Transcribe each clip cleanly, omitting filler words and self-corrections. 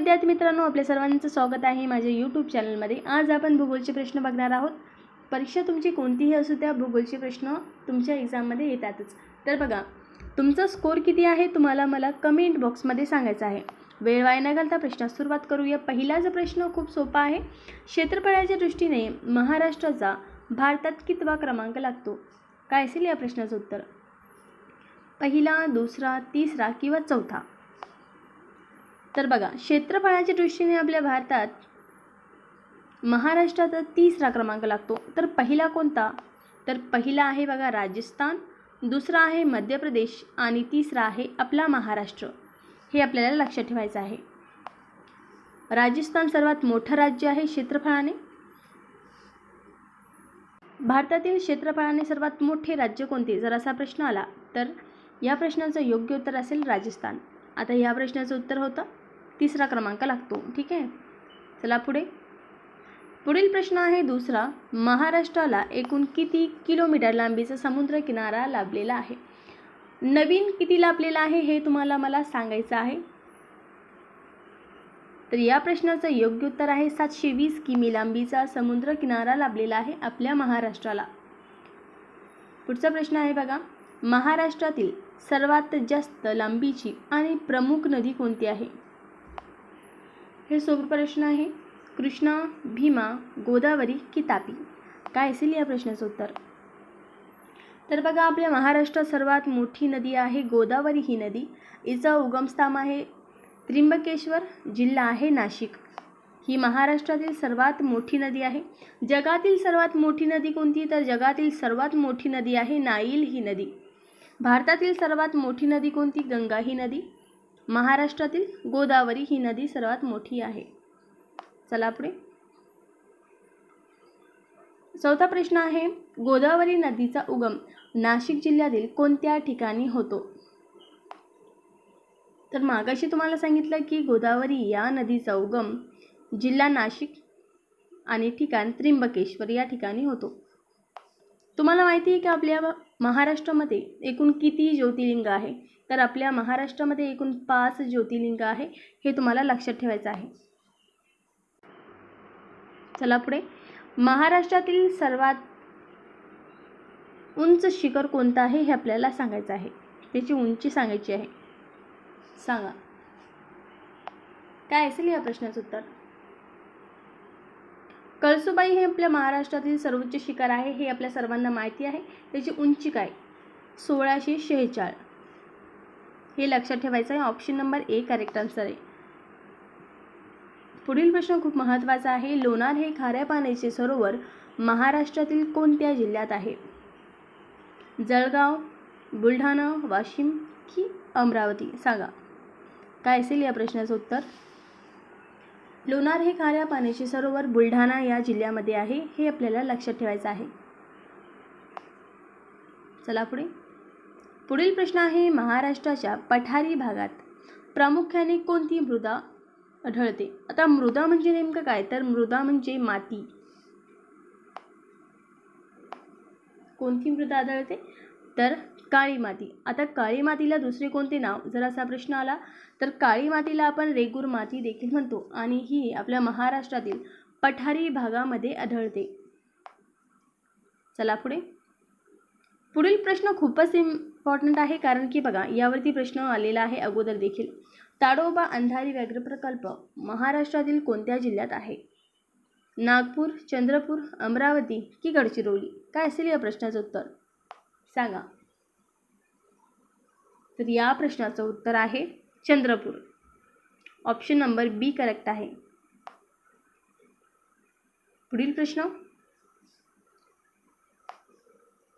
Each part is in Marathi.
विद्यार्थी मित्रांनो, आपल्या सर्वांचं स्वागत आहे माझ्या यूट्यूब चॅनलमध्ये। आज आपण भूगोलचे प्रश्न बघणार आहोत। परीक्षा तुमची कोणतीही असू द्या, भूगोलचे प्रश्न तुमच्या एक्झाममध्ये येतातच। तर बघा, तुमचा स्कोर किती आहे तुम्हाला मला कमेंट बॉक्समध्ये सांगायचं आहे। वेळ वाया न घालता प्रश्नास सुरुवात करूया। पहिला जो प्रश्न खूप सोपा आहे। क्षेत्रफळाच्या दृष्टीने महाराष्ट्राचा भारतात कितवा क्रमांक लागतो? काय असेल या प्रश्नाचं उत्तर? पहिला, दुसरा, तिसरा किंवा चौथा? तर बघा, क्षेत्रफळाच्या दृष्टीने आपल्या भारतात महाराष्ट्राचा तिसरा क्रमांक लागतो। तर पहिला कोणता? तर पहिला आहे बघा राजस्थान, दुसरा आहे मध्य प्रदेश आणि तिसरा आहे आपला महाराष्ट्र। हे आपल्याला लक्षात ठेवायचं आहे। राजस्थान सर्वात मोठं राज्य आहे क्षेत्रफळाने। भारतातील क्षेत्रफळाने सर्वात मोठे राज्य कोणते? जर असा प्रश्न आला तर या प्रश्नाचं योग्य उत्तर असेल राजस्थान। आता या प्रश्नाचं उत्तर होतं तिसरा क्रमांक लागतो। ठीक आहे, चला पुढे। पुढील प्रश्न आहे दुसरा, महाराष्ट्राला एकूण किती किलोमीटर लांबीचा समुद्र किनारा लाभलेला आहे? नवीन किती लाभलेला आहे हे तुम्हाला मला सांगायचं आहे। तर या प्रश्नाचं योग्य उत्तर आहे 720 किमी लांबीचा समुद्र किनारा लाभलेला आहे आपल्या महाराष्ट्राला। पुढचा प्रश्न आहे बघा, महाराष्ट्रातील सर्वात जास्त लांबीची आणि प्रमुख नदी कोणती आहे? हे सोपा प्रश्न आहे। कृष्णा, भीमा, गोदावरी की तापी? काय असेल या प्रश्नाचं उत्तर? तर बघा, आपल्या महाराष्ट्रात सर्वात मोठी नदी आहे गोदावरी ही नदी। हिचा उगमस्थान आहे त्र्यंबकेश्वर, जिल्हा आहे नाशिक। ही महाराष्ट्रातील सर्वात मोठी नदी आहे। जगातील सर्वात मोठी नदी कोणती? तर जगातील सर्वात मोठी नदी आहे नाईल ही नदी। भारतातील सर्वात मोठी नदी कोणती? गंगा ही नदी। महाराष्ट्रातील गोदावरी ही नदी सर्वात मोठी आहे। चला पुढे। चौथा प्रश्न आहे, गोदावरी नदीचा उगम नाशिक जिल्ह्यातील कोणत्या ठिकाणी होतो? तर मागाशी तुम्हाला सांगितलं की गोदावरी या नदीचा उगम जिल्हा नाशिक आणि ठिकाण त्र्यंबकेश्वर या ठिकाणी होतो। तुम्हाला माहिती आहे की आपल्या महाराष्ट्रामध्ये एकूण किती ज्योतिर्लिंग आहे? तर आपल्या महाराष्ट्रामध्ये एकूण 5 ज्योतिर्लिंग आहे। हे तुम्हाला लक्षात ठेवायचं आहे। चला पुढे। महाराष्ट्रातील सर्वात उंच शिखर कोणतं आहे हे आपल्याला सांगायचं आहे। त्याची उंची सांगायची आहे। सांगा, काय असेल या प्रश्नाचं उत्तर? कळसुबाई हे आपल्या महाराष्ट्रातील सर्वोच्च शिखर आहे। हे आपल्या सर्वांना माहिती आहे। त्याची उंची काय? 1646। हे लक्षात ठेवायचं आहे। Option number A correct answer आहे। पुढील प्रश्न खूप महत्त्वाचा आहे। लोणार हे खाऱ्या पाण्याचे सरोवर महाराष्ट्रातील कोणत्या जिल्ह्यात आहे? जळगाव, बुलढाणा, वाशिम की अमरावती? सांगा, काय असेल या प्रश्नाचं उत्तर? लोणार हे खाऱ्या पाण्याचे सरोवर बुलढाणा या जिल्ह्यामध्ये आहे। हे आपल्याला लक्षात ठेवायचं आहे। चला पुढे। पुढील प्रश्न आहे, महाराष्ट्राच्या पठारी भागात प्रामुख्याने कोणती मृदा आढळते? आता मृदा म्हणजे नेमकं काय? तर मृदा म्हणजे माती। कोणती मृदा आढळते? तर काळी माती। आता काळी मातीला दुसरे कोणते नाव? जर असा प्रश्न आला तर काळी मातीला आपण रेगूर माती देखील म्हणतो आणि ही आपल्या महाराष्ट्रातील पठारी भागामध्ये आढळते। चला पुढे। पुढील प्रश्न खूपच इम्पॉर्टंट आहे, कारण की बघा यावरती प्रश्न आलेला आहे अगोदर देखील। ताडोबा अंधारी व्याघ्र प्रकल्प महाराष्ट्रातील कोणत्या जिल्ह्यात आहे? नागपूर, चंद्रपूर, अमरावती की गडचिरोली? काय असेल या प्रश्नाचं उत्तर? सांगा। तर या प्रश्नाचं उत्तर आहे चंद्रपूर। ऑप्शन नंबर बी करेक्ट आहे। पुढील प्रश्न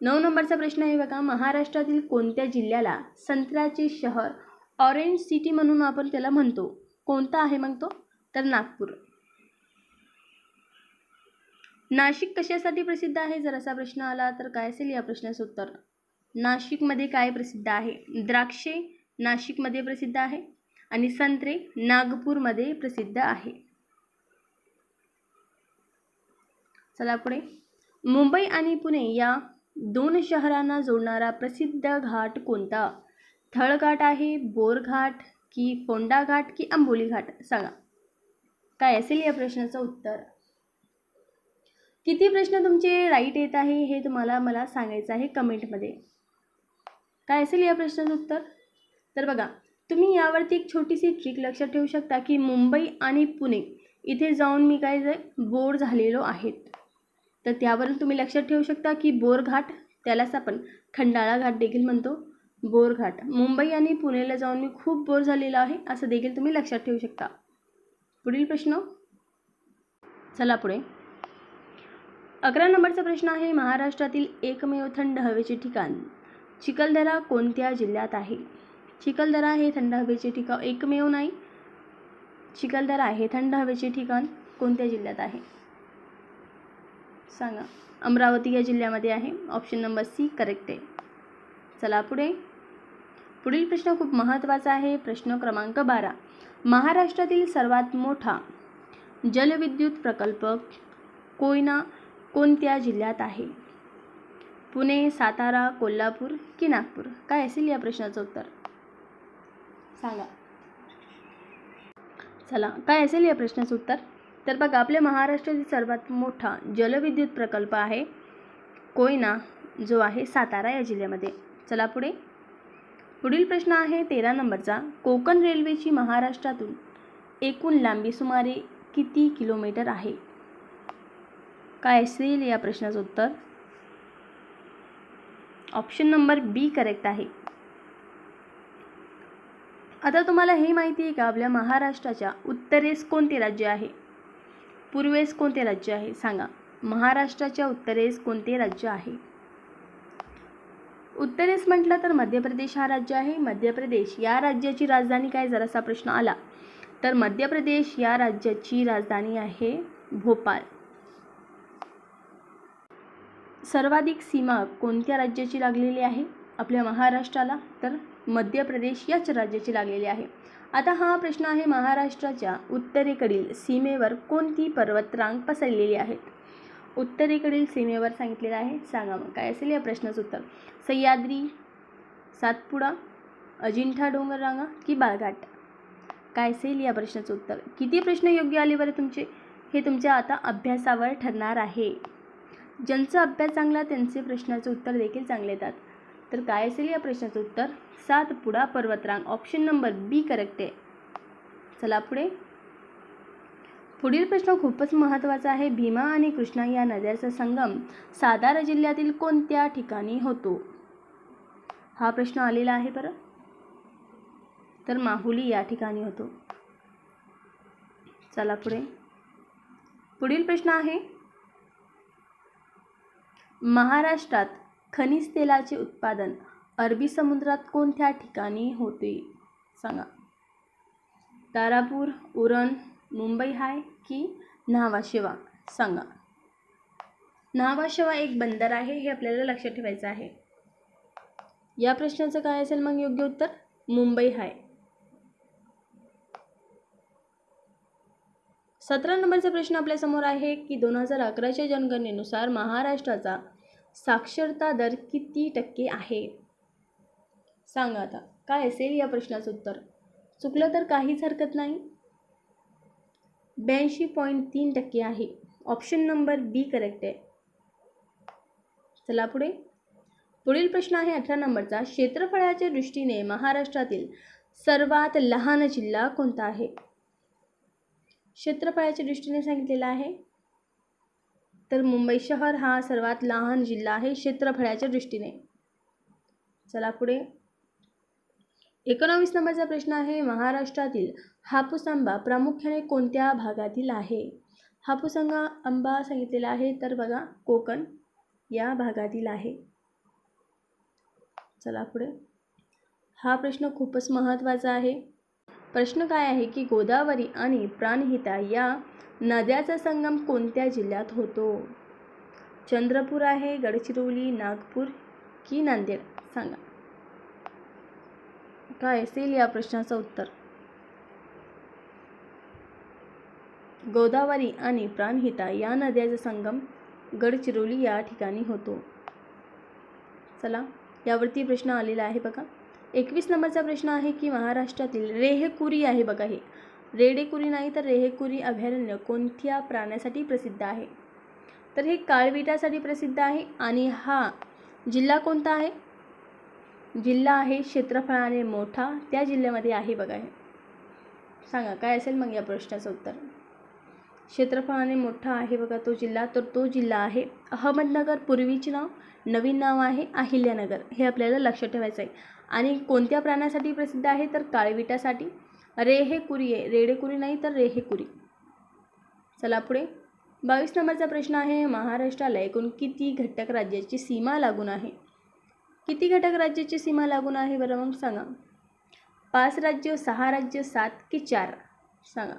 9 नंबरचा प्रश्न आहे बघा, महाराष्ट्रातील कोणत्या जिल्ह्याला संत्र्याचे शहर ऑरेंज सिटी म्हणून आपण त्याला म्हणतो? कोणता आहे मग तो? तर नागपूर। नाशिक कशासाठी प्रसिद्ध आहे? जर असा प्रश्न आला तर काय असेल या प्रश्नाचं उत्तर? नाशिकमध्ये काय प्रसिद्ध आहे? द्राक्षे नाशिकमध्ये प्रसिद्ध आहे आणि संत्रे नागपूरमध्ये प्रसिद्ध आहे। चला पुढे। मुंबई आणि पुणे या 2 शहरांना जोडणारा प्रसिद्ध घाट कोणता? थळघाट आहे, बोरघाट की फोंडा घाट की आंबोली घाट? सांगा। काय असेल या प्रश्नाचं उत्तर? किती प्रश्न तुमचे राईट येत आहे हे तुम्हाला मला सांगायचं आहे कमेंटमध्ये. काय असेल या प्रश्नाचं उत्तर? तर बघा, तुम्ही यावरती एक छोटीशी ट्रिक लक्षात ठेवू शकता की मुंबई आणि पुणे इथे जाऊन मी बोर झालेलो आहेत. तर त्यावरून तुम्ही लक्षात ठेवू शकता की बोरघाट, त्यालाच आपण खंडाळा घाट देखील म्हणतो, बोरघाट. मुंबई आणि पुणेला जाऊन मी खूप बोर झालेलो आहे असं देखील तुम्ही लक्षात ठेवू शकता. पुढील प्रश्न, चला पुढे. 11 नंबरचा प्रश्न आहे, महाराष्ट्रातील एकमेव थंड हवेचे ठिकाण चिखलदरा कोणत्या जिल्ह्यात आहे? चिखलदरा हे थंड हवेचे ठिकाण एकमेव नाही, चिखलदरा हे थंड हवेचे ठिकाण कोणत्या जिल्ह्यात आहे? सांगा. अमरावती या जिल्ह्यामध्ये आहे. ऑप्शन नंबर सी करेक्ट आहे. चला पुढे. पुढील प्रश्न खूप महत्त्वाचा आहे. प्रश्न क्रमांक 12. महाराष्ट्रातील सर्वात मोठा जलविद्युत प्रकल्प कोणत्या जिल्ह्यात आहे? पुणे, सातारा, कोल्हापूर की नागपूर? काय असेल या प्रश्नाचं उत्तर? सांगा. चला, काय असेल या प्रश्नाचं उत्तर? तर बघा, आपल्या महाराष्ट्रातील सर्वात मोठा जलविद्युत प्रकल्प आहे कोयना, जो आहे सातारा या जिल्ह्यामध्ये. चला पुढे. पुढील प्रश्न आहे 13 नंबरचा. कोकण रेल्वेची महाराष्ट्रातून एकूण लांबी सुमारे किती किलोमीटर आहे? काय असेल या प्रश्नाचं उत्तर? ऑप्शन नंबर बी करेक्ट आहे. आता तुम्हाला हे माहिती आहे का, आपल्या महाराष्ट्राच्या उत्तरेस कोणते राज्य आहे, पूर्वेस कोणते राज्य आहे? सांगा. महाराष्ट्राच्या उत्तरेस कोणते राज्य आहे? उत्तरेस म्हटलं तर मध्य प्रदेश हा राज्य आहे. मध्य प्रदेश या राज्याची राजधानी काय, जर असा प्रश्न आला तर मध्य प्रदेश या राज्याची राजधानी आहे भोपाळ. सर्वाधिक सीमा कोणत्या राज्याची लागलेली आहे आपल्या महाराष्ट्राला? तर मध्य प्रदेश याच राज्याची लागलेली आहे. आता हा प्रश्न आहे, महाराष्ट्राच्या उत्तरेकडील सीमेवर कोणती पर्वतरांग पसरलेली आहे? उत्तरेकडील सीमेवर सांगितलेलं आहे. सांगा मग काय असेल या प्रश्नाचं उत्तर? सह्याद्री, सातपुडा, अजिंठा डोंगररांगा की बाळघाट? काय असेल या प्रश्नाचं उत्तर? किती प्रश्न योग्य आले बरं तुमचे, हे तुमच्या आता अभ्यासावर ठरणार आहे. ज्यांचा अभ्यास चांगला त्यांचे प्रश्नाचे उत्तर देखील चांगले येतात. तर काय असेल या प्रश्नाचं उत्तर? सातपुडा पर्वतरांग. ऑप्शन नंबर बी करेक्ट आहे. चला पुढे. पुढील प्रश्न खूपच महत्त्वाचा आहे. भीमा आणि कृष्णा या नद्याचा संगम सातारा जिल्ह्यातील कोणत्या ठिकाणी होतो? हा प्रश्न आलेला आहे बरं. तर माहुली या ठिकाणी होतो. चला पुढे. पुढील प्रश्न आहे, महाराष्ट्रात खनिज तेलाचे उत्पादन अरबी समुद्रात कोणत्या ठिकाणी होते? सांगा. तारापूर, उरण, मुंबई हाय की न्हावा शेवा? सांगा. न्हावा शेवा एक बंदर आहे, हे आपल्याला लक्षात ठेवायचं आहे. या प्रश्नाचं काय असेल मग योग्य उत्तर? मुंबई हाय. 17 नंबरचा प्रश्न आपल्यासमोर आहे की 2011च्या जनगणनेनुसार महाराष्ट्राचा साक्षरता दर किती टक्के आहे? सांगा आता काय असेल या प्रश्नाचं उत्तर? चुकलं तर काहीच हरकत नाही. 82.3% आहे. ऑप्शन नंबर बी करेक्ट आहे. चला पुढे. पुढील प्रश्न आहे 18 नंबरचा. क्षेत्रफळाच्या दृष्टीने महाराष्ट्रातील सर्वात लहान जिल्हा कोणता आहे? क्षेत्रफळाच्या दृष्टीने सांगितलेला आहे, तर मुंबई शहर हा सर्वात लहान जिल्हा आहे क्षेत्रफळाच्या दृष्टीने. चला पुढे. 19 नंबरचा प्रश्न आहे, महाराष्ट्रातील हापूस आंबा प्रामुख्याने कोणत्या भागातील आहे? हापूस आंबा सांगितलेला आहे, तर बघा कोकण या भागातील आहे. चला पुढे. हा प्रश्न खूपच महत्त्वाचा आहे. प्रश्न काय आहे की गोदावरी आणि प्राणहिता या नद्याचा संगम कोणत्या जिल्ह्यात होतो? चंद्रपूर आहे, गडचिरोली, नागपूर की नांदेड? सांगा. काय असेल या प्रश्नाचं उत्तर? गोदावरी आणि प्राणहिता या नद्याचा संगम गडचिरोली या ठिकाणी होतो. चला, यावरती प्रश्न आलेला आहे बघा. 21 नंबरचा प्रश्न आहे की महाराष्ट्रातील रेहकुरी आहे बघा, रेडेकुरी नाही तर रेहेकुरी अभयारण्य कोणत्या प्राण्यासाठी प्रसिद्ध आहे? तर हे काळविटासाठी प्रसिद्ध आहे. आणि हा जिल्हा कोणता आहे? जिल्हा आहे क्षेत्रफळाने मोठा, त्या जिल्ह्यामध्ये आहे बघा. हे सांगा काय असेल मग या प्रश्नाचं उत्तर. क्षेत्रफळाने मोठा आहे बघा तो जिल्हा, तर तो जिल्हा आहे अहमदनगर. पूर्वीचे नाव, नवीन नाव आहे अहिल्यानगर. हे आपल्याला लक्षात ठेवायचं आहे. आणि कोणत्या प्राण्यासाठी प्रसिद्ध आहे? तर काळविटासाठी. रेहेकुरी आहे, रेडेकुरी नाही तर रेहेकुरी. चला पुढे. 22 नंबरचा प्रश्न आहे, महाराष्ट्राला एकूण किती घटक राज्याची सीमा लागून आहे? किती घटक राज्याची सीमा लागून आहे बरं मग सांगा. 5 राज्य, 6 राज्य, 7 की 4? सांगा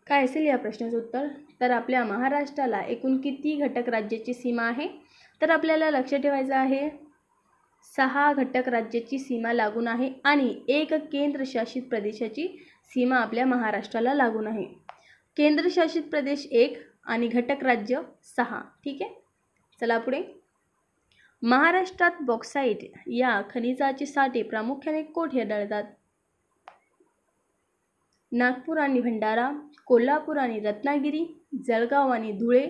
काय असेल या प्रश्नाचं उत्तर. तर आपल्या महाराष्ट्राला एकूण किती घटक राज्याची सीमा आहे? तर आपल्याला लक्ष ठेवायचं आहे 6 घटक राज्याची सीमा लागून आहे आणि 1 केंद्रशासित प्रदेशाची सीमा आपल्या महाराष्ट्राला लागून आहे. केंद्रशासित प्रदेश 1 आणि घटक राज्य 6. ठीक आहे. चला पुढे. महाराष्ट्रात बॉक्साईट या खनिजाचे साठे प्रामुख्याने कोठे आढळतात? नागपूर आणि भंडारा, कोल्हापूर आणि रत्नागिरी, जळगाव आणि धुळे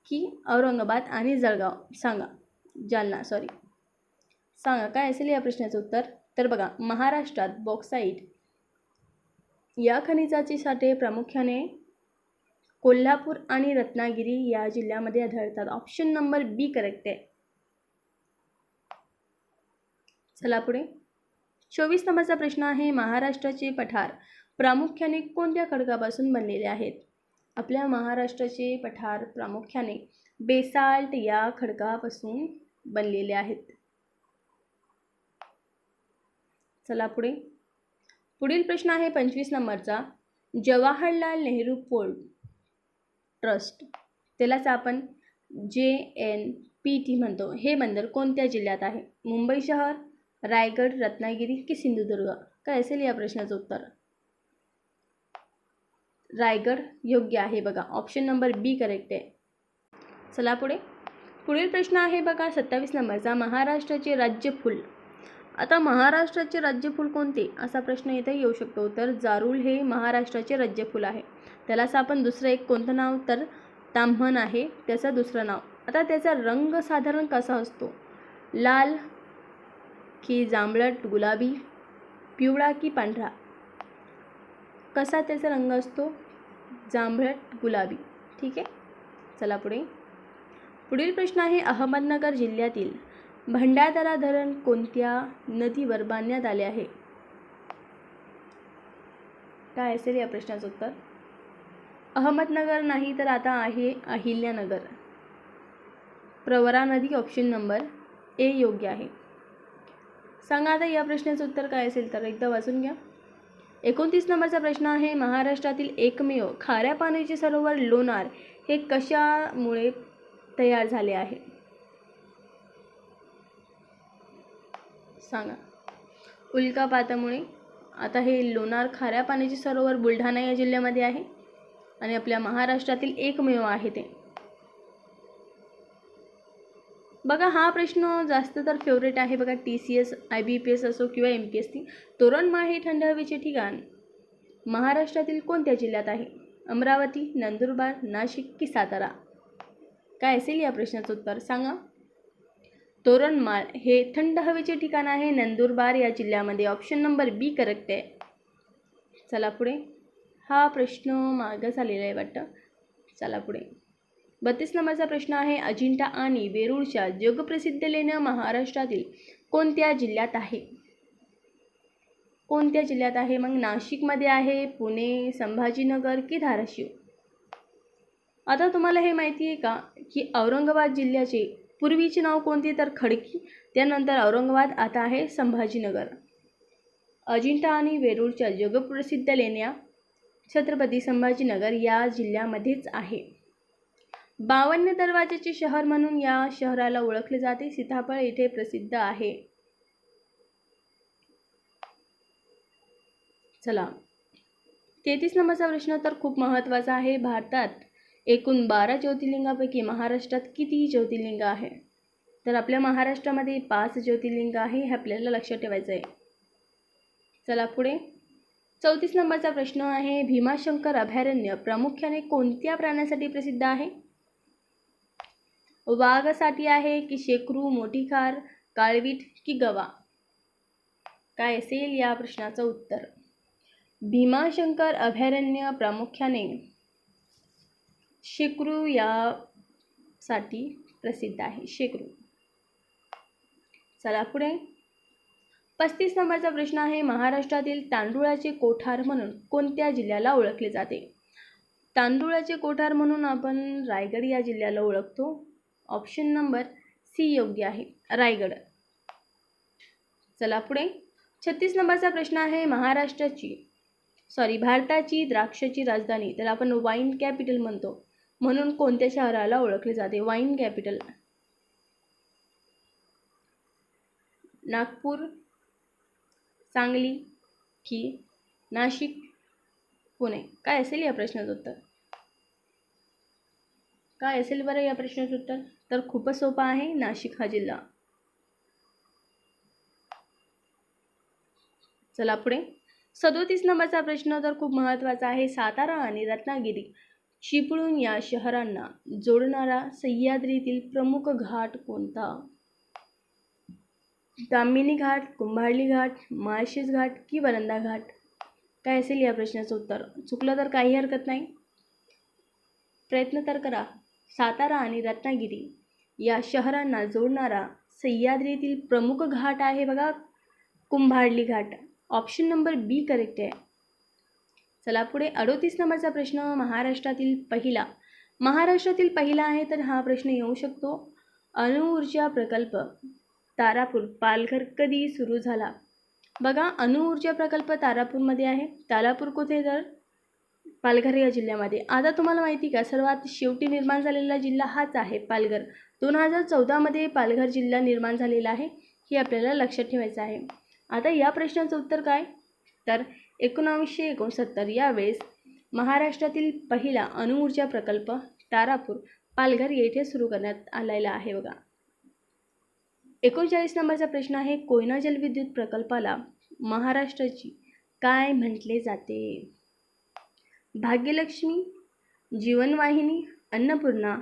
की औरंगाबाद आणि जालना. सांगा काय असेल या प्रश्नाचं उत्तर. तर बघा, महाराष्ट्रात बॉक्साईट या खनिजाचे साठे प्रामुख्याने कोल्हापूर आणि रत्नागिरी या जिल्ह्यामध्ये आढळतात. ऑप्शन नंबर बी करेक्ट आहे. चला पुढे. 24 नंबरचा प्रश्न आहे, महाराष्ट्राचे पठार प्रामुख्याने कोणत्या खडकापासून बनलेले आहेत? आपल्या महाराष्ट्राचे पठार प्रामुख्याने बेसाल्ट या खडकापासून बनलेले आहेत. चला पुढे. पुढील प्रश्न आहे 25 नंबरचा, जवाहरलाल नेहरू पोर्ट ट्रस्ट, त्यालाच आपण JNPT म्हणतो, हे बंदर कोणत्या जिल्ह्यात आहे? मुंबई शहर, रायगड, रत्नागिरी की सिंधुदुर्ग? काय असेल या प्रश्नाचं उत्तर. रायगड योग्य आहे बघा. ऑप्शन नंबर बी करेक्ट आहे. चला पुढे. पुढील प्रश्न आहे बघा 27 नंबरचा, महाराष्ट्राचे राज्यफूल. आता महाराष्ट्राचे राज्यफूल कोणते असा प्रश्न इथे येऊ शकतो. तर जारूळ हे महाराष्ट्राचे राज्यफूल आहे. त्यालाच आपण दुसरं एक कोणतं नाव, तर ताम्हण आहे त्याचं दुसरं नाव. आता त्याचा रंग साधारण कसा असतो? लाल की जांभळट गुलाबी, पिवळा की पांढरा? कसा त्याचा रंग असतो? जांभळट गुलाबी. ठीक आहे. चला पुढे. पुढील प्रश्न आहे, अहमदनगर जिल्ह्यातील भंडारदरा धरण कोणत्या नदीवर बांधण्यात आले आहे? काय असेल या प्रश्नाचं उत्तर. अहमदनगर नाही तर आता आहे अहिल्यानगर. प्रवरा नदी. ऑप्शन नंबर ए योग्य आहे. सांगा आता या प्रश्नाचं उत्तर काय असेल, तर एकदा वाचून घ्या. 29 नंबरचा प्रश्न आहे, महाराष्ट्रातील एकमेव खाऱ्या पाण्याचे सरोवर लोणार हे कशामुळे तयार झाले आहे? सांगा. उल्कापातामुळे. आता हे लोणार खाऱ्या पाण्याचे सरोवर बुलढाणा या जिल्ह्यामध्ये आहे आणि आपल्या महाराष्ट्रातील एकमेव आहे ते. बघा, हा प्रश्न जास्त तर फेवरेट आहे बघा. TCS, IBPS असो किंवा MPSC. तोरणमाळ हे थंड हवेचे ठिकाण महाराष्ट्रातील कोणत्या जिल्ह्यात आहे? अमरावती, नंदुरबार, नाशिक की सातारा? काय असेल या प्रश्नाचं उत्तर. सांगा. तोरणमाळ हे थंड हवेचे ठिकाण आहे नंदुरबार या जिल्ह्यामध्ये. ऑप्शन नंबर बी करेक्ट आहे. चला पुढे. हा प्रश्न मागं झालेला आहे वाटतं. चला पुढे. 32 नंबरचा प्रश्न आहे, अजिंठा आणि वेरूळच्या जगप्रसिद्ध लेण्या महाराष्ट्रातील कोणत्या जिल्ह्यात आहे? कोणत्या जिल्ह्यात आहे मग? नाशिकमध्ये आहे, पुणे, संभाजीनगर की धाराशिव? आता तुम्हाला हे माहिती आहे का की औरंगाबाद जिल्ह्याचे पूर्वीचे नाव कोणते? तर खडकी, त्यानंतर औरंगाबाद, आता आहे संभाजीनगर. अजिंठा आणि वेरूळच्या जगप्रसिद्ध लेण्या छत्रपती संभाजीनगर या जिल्ह्यामध्येच आहे. 52 दरवाजाचे शहर म्हणून या शहराला ओळखले जाते. सीताफळ येथे प्रसिद्ध आहे. चला. 33 नंबरचा प्रश्न तर खूप महत्त्वाचा आहे. भारतात एकूण 12 ज्योतिर्लिंगापैकी महाराष्ट्रात किती ज्योतिर्लिंग आहे? तर आपल्या महाराष्ट्रामध्ये 5 ज्योतिर्लिंग आहे. हे आपल्याला लक्षात ठेवायचं आहे. चला पुढे. 34 नंबरचा प्रश्न आहे, भीमाशंकर अभयारण्य प्रामुख्याने कोणत्या प्राण्यासाठी प्रसिद्ध आहे? वाघासाठी आहे की शेकरू, मोठी खार, काळवीट की गवा? काय असेल या प्रश्नाचं उत्तर? भीमाशंकर अभयारण्य प्रामुख्याने शेकरू यासाठी प्रसिद्ध आहे, शेकरू. चला पुढे. 35 नंबरचा प्रश्न आहे, महाराष्ट्रातील तांदुळाचे कोठार म्हणून कोणत्या जिल्ह्याला ओळखले जाते? तांदुळाचे कोठार म्हणून आपण रायगड या जिल्ह्याला ओळखतो. ऑप्शन नंबर सी योग्य आहे, रायगड. चला पुढे. 36 नंबरचा प्रश्न आहे, भारताची द्राक्षाची राजधानी, तर आपण वाईन कॅपिटल म्हणतो, म्हणून कोणत्या शहराला ओळखले जाते? Wine capital. नागपूर, सांगली की नाशिक, पुणे? काय असेल या प्रश्नाचं उत्तर? काय असेल बरं या प्रश्नाचं उत्तर? तर खूपच सोपा आहे, नाशिक हा जिल्हा. चला पुढे. 37 नंबरचा प्रश्न तर खूप महत्त्वाचा आहे, सातारा आणि रत्नागिरी चिपळूण या शहरांना जोडणारा सह्याद्रीतील प्रमुख घाट कोणता? ताम्हिणी घाट, कुंभार्ली घाट, माळशेज घाट की वरंधा घाट? काय असेल या प्रश्नाचं उत्तर? चुकलं तर काही हरकत नाही, प्रयत्न तर करा. सातारा आणि रत्नागिरी या शहरांना जोडणारा सह्याद्रीतील प्रमुख घाट आहे बघा, कुंभार्ली घाट. ऑप्शन नंबर बी करेक्ट आहे. चला पुढे. 38 नंबरचा प्रश्न, महाराष्ट्रातील पहिला आहे, तर हा प्रश्न येऊ शकतो, अणुऊर्जा प्रकल्प तारापूर पालघर कधी सुरू झाला? बघा, अणुऊर्जा प्रकल्प तारापूरमध्ये आहे. तारापूर कुठे? तर पालघर या जिल्ह्यामध्ये. आता तुम्हाला माहिती का, सर्वात शेवटी निर्माण झालेला जिल्हा हाच आहे, पालघर. 2014मध्ये पालघर जिल्हा निर्माण झालेला आहे, हे आपल्याला लक्षात ठेवायचं आहे. आता या प्रश्नाचं उत्तर काय? तर 1969 यावेळेस महाराष्ट्रातील पहिला अणुऊर्जा प्रकल्प तारापूर पालघर येथे सुरू करण्यात आलेला आहे बघा. 39 नंबरचा प्रश्न आहे, कोयना जलविद्युत प्रकल्पाला महाराष्ट्राची काय म्हटले जाते? भाग्यलक्ष्मी, जीवनवाहिनी, अन्नपूर्णा,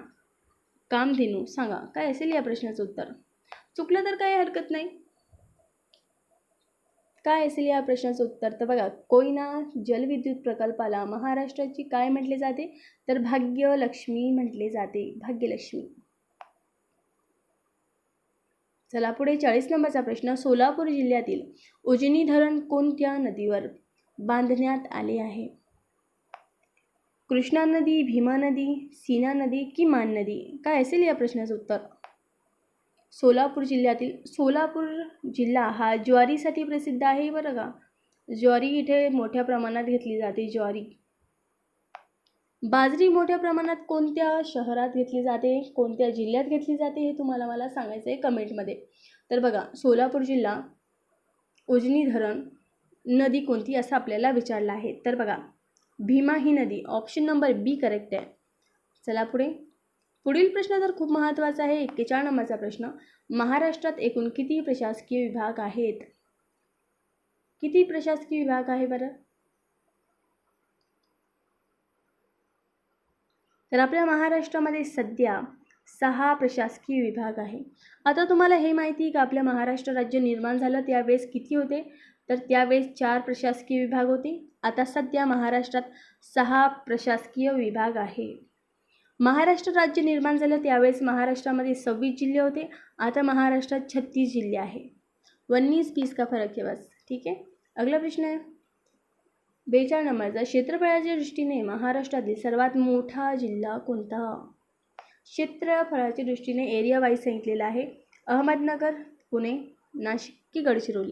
कामधेनू? सांगा, काय असेल या प्रश्नाचं उत्तर? चुकलं तर काही हरकत नाही. काय असेल या प्रश्नाचं उत्तर? तर बघा, कोयना जलविद्युत प्रकल्पाला महाराष्ट्राची काय म्हटले जाते? तर भाग्यलक्ष्मी म्हटले जाते, भाग्यलक्ष्मी. चला पुढे. 40 नंबरचा प्रश्न, सोलापूर जिल्ह्यातील उजनी धरण कोणत्या नदीवर बांधण्यात आले आहे? कृष्णा नदी, भीमा नदी, सीना नदी की मान नदी? काय असेल या प्रश्नाचं उत्तर? सोलापूर जिल्हा हा ज्वारीसाठी प्रसिद्ध आहे बरं का. ज्वारी इथे मोठ्या प्रमाणात घेतली जाते, ज्वारी. बाजरी मोठ्या प्रमाणात कोणत्या शहरात घेतली जाते, कोणत्या जिल्ह्यात घेतली जाते, हे तुम्हाला मला सांगायचं आहे कमेंटमध्ये. तर बघा, सोलापूर जिल्हा, उजनी धरण, नदी कोणती असं आपल्याला विचारलं आहे. तर बघा, भीमा ही नदी. ऑप्शन नंबर बी करेक्ट आहे. चला पुढे. पुढील प्रश्न तर खूप महत्त्वाचा आहे. 41 नंबरचा प्रश्न, महाराष्ट्रात एकूण किती प्रशासकीय विभाग आहेत? किती प्रशासकीय विभाग आहे बरं? तर आपल्या महाराष्ट्रामध्ये सध्या 6 प्रशासकीय विभाग आहे. आता तुम्हाला हे माहिती आहे का, आपल्या महाराष्ट्र राज्य निर्माण झालं त्यावेळेस किती होते? तर त्यावेळेस 4 प्रशासकीय विभाग होते. आता सध्या महाराष्ट्रात 6 प्रशासकीय विभाग आहे. महाराष्ट्र राज्य निर्माण झालं त्यावेळेस महाराष्ट्रामध्ये 26 जिल्हे होते. आता महाराष्ट्रात 36 जिल्हे आहे. 19-20 का फरक है बस. ठीक है. अगला प्रश्न आहे 42 नंबरचा, क्षेत्रफळाच्या दृष्टीने महाराष्ट्रातील सर्वात मोठा जिल्हा कोणता? क्षेत्रफळाच्या दृष्टीने एरिया वाईज सांगितलेला आहे, अहमदनगर, पुणे, नाशिक की गडचिरोली?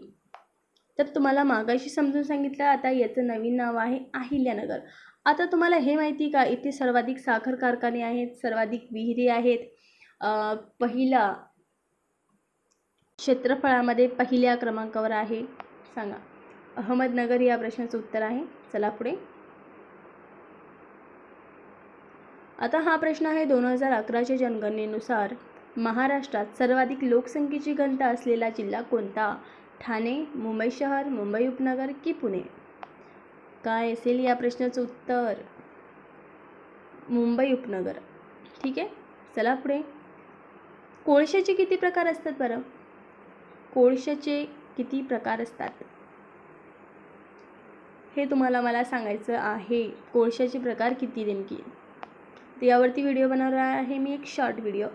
तर तुम्हाला मागाशी समजून सांगितलं. आता याचं नवीन नाव आहे अहिल्यानगर. आता तुम्हाला हे माहिती का, इथे सर्वाधिक साखर कारखाने आहेत, सर्वाधिक विहिरी आहेत. पहिला क्षेत्रफळामध्ये पहिल्या क्रमांकावर आहे. सांगा, अहमदनगर या प्रश्नाचं उत्तर आहे. चला पुढे. आता हा प्रश्न आहे, 2011च्या जनगणनेनुसार महाराष्ट्रात सर्वाधिक लोकसंख्येची घनता असलेला जिल्हा कोणता? ठाणे, मुंबई शहर, मुंबई उपनगर की पुणे? काय असेल या प्रश्नाचं उत्तर? मुंबई उपनगर. ठीक आहे, चला पुढे. कोळशाचे किती प्रकार असतात बरं? कोळशाचे किती प्रकार असतात हे तुम्हाला मला सांगायचं आहे. कोळशाचे प्रकार किती नेमकी, तर यावरती व्हिडिओ बनवणार आहे मी, एक शॉर्ट व्हिडिओ.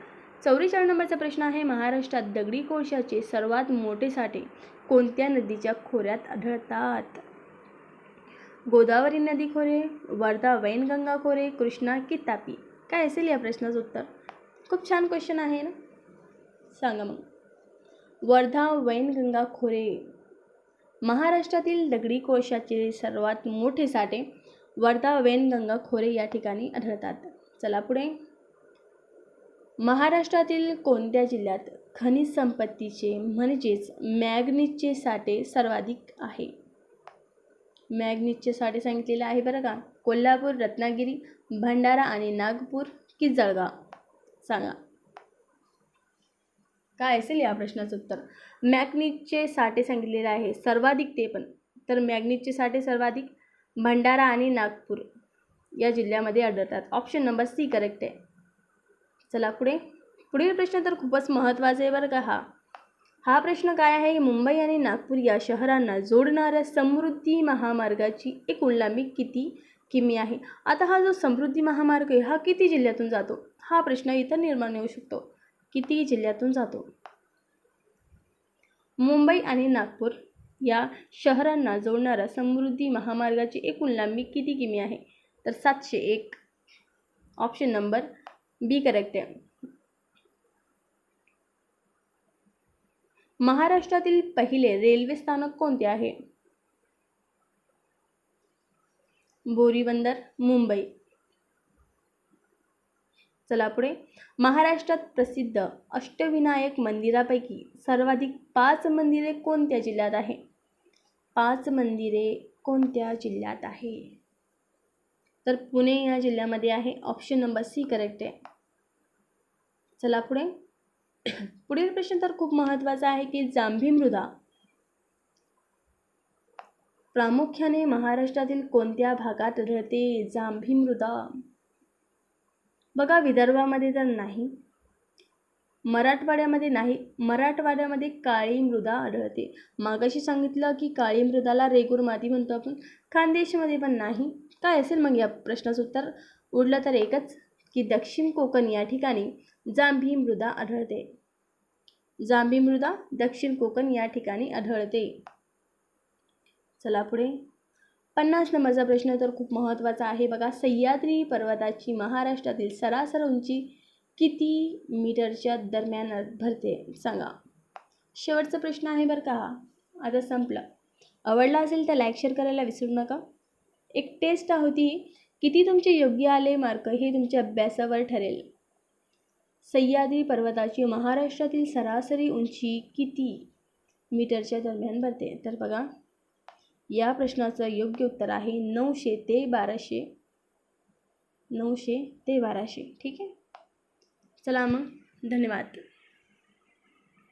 44 नंबरचा प्रश्न आहे, महाराष्ट्रात दगडी कोळशाचे सर्वात मोठे साठे कोणत्या नदीच्या खोऱ्यात आढळतात? गोदावरी नदी खोरे, वर्धा वैनगंगा खोरे, कृष्णा की तापी? काय असेल या प्रश्नाचं उत्तर? खूप छान क्वेश्चन आहे ना, सांगा मग. वर्धा वैनगंगा खोरे. महाराष्ट्रातील दगडी कोळशाचे सर्वात मोठे साठे वर्धा वैनगंगा खोरे या ठिकाणी आढळतात. चला पुढे. महाराष्ट्रातील कोणत्या जिल्ह्यात खनिज संपत्तीचे म्हणजेच मॅग्नीजचे साठे सर्वाधिक आहे? मॅग्नीजचे साठे सांगितलेले आहे बरं का. कोल्हापूर, रत्नागिरी, भंडारा आणि नागपूर की जळगाव? सांगा काय असेल या प्रश्नाचं उत्तर? मॅग्नीजचे साठे सांगितलेले आहे सर्वाधिक, ते पण तर मॅग्नीजचे साठे सर्वाधिक भंडारा आणि नागपूर या जिल्ह्यामध्ये आढळतात. ऑप्शन नंबर सी करेक्ट आहे. चला पुढे. पुढील प्रश्न तर खूपच महत्त्वाचा आहे बरं का. हा प्रश्न काय आहे? मुंबई आणि नागपूर या शहरांना जोडणाऱ्या समृद्धी महामार्गाची एकूण लांबी किती किमी आहे? आता हा जो समृद्धी महामार्ग आहे हा किती जिल्ह्यातून जातो? हा प्रश्न इथं निर्माण होऊ शकतो. किती जिल्ह्यातून जातो? मुंबई आणि नागपूर या शहरांना जोडणाऱ्या समृद्धी महामार्गाची एकूण लांबी किती किमी आहे? तर 701. ऑप्शन नंबर बी करेक्ट आहे. महाराष्ट्रातील पहिले रेल्वे स्थानक कोणते आहे? बोरीबंदर, मुंबई. चला पुढे. महाराष्ट्रात प्रसिद्ध अष्टविनायक मंदिरापैकी सर्वाधिक 5 मंदिरे कोणत्या जिल्ह्यात आहे? 5 मंदिरे कोणत्या जिल्ह्यात आहे? तर पुणे या जिल्ह्यामध्ये आहे. ऑप्शन नंबर सी करेक्ट आहे. चला पुढे. पुढील प्रश्न तर खूप महत्त्वाचा आहे की जांभी मृदा प्रामुख्याने महाराष्ट्रातील कोणत्या भागात आढळते? जांभी मृदा बघा, विदर्भामध्ये तर नाही, मराठवाड्यामध्ये नाही, मराठवाड्यामध्ये काळी मृदा आढळते. मागाशी सांगितलं की काळी मृदाला रेगूर माती म्हणतो आपण. खानदेशमध्ये पण नाही. काय असेल मग या प्रश्नाचं उत्तर? उरलं तर एकच की दक्षिण कोकण या ठिकाणी जांभी मृदा आढळते. जांभी मृदा दक्षिण कोकण या ठिकाणी आढळते. चला पुढे. 50 नंबरचा प्रश्न तर खूप महत्त्वाचा आहे बघा. सह्याद्री पर्वताची महाराष्ट्रातील सरासरी उंची किती मीटरच्या दरम्यान भरते? सांगा. शेवटचा प्रश्न आहे बरं का हा. आता संपलं. आवडला असेल तर लाईक शेअर करायला विसरू नका. एक टेस्ट होती, किती तुमचे योग्य आले मार्क हे तुमच्या अभ्यासावर ठरेल. सह्याद्री पर्वताची महाराष्ट्रातील सरासरी उंची किती मीटरच्या दरम्यान भरते? तर बघा, या प्रश्नाचं योग्य उत्तर आहे 900 ते 1200. 900 ते 1200. ठीक आहे. चला मग, धन्यवाद.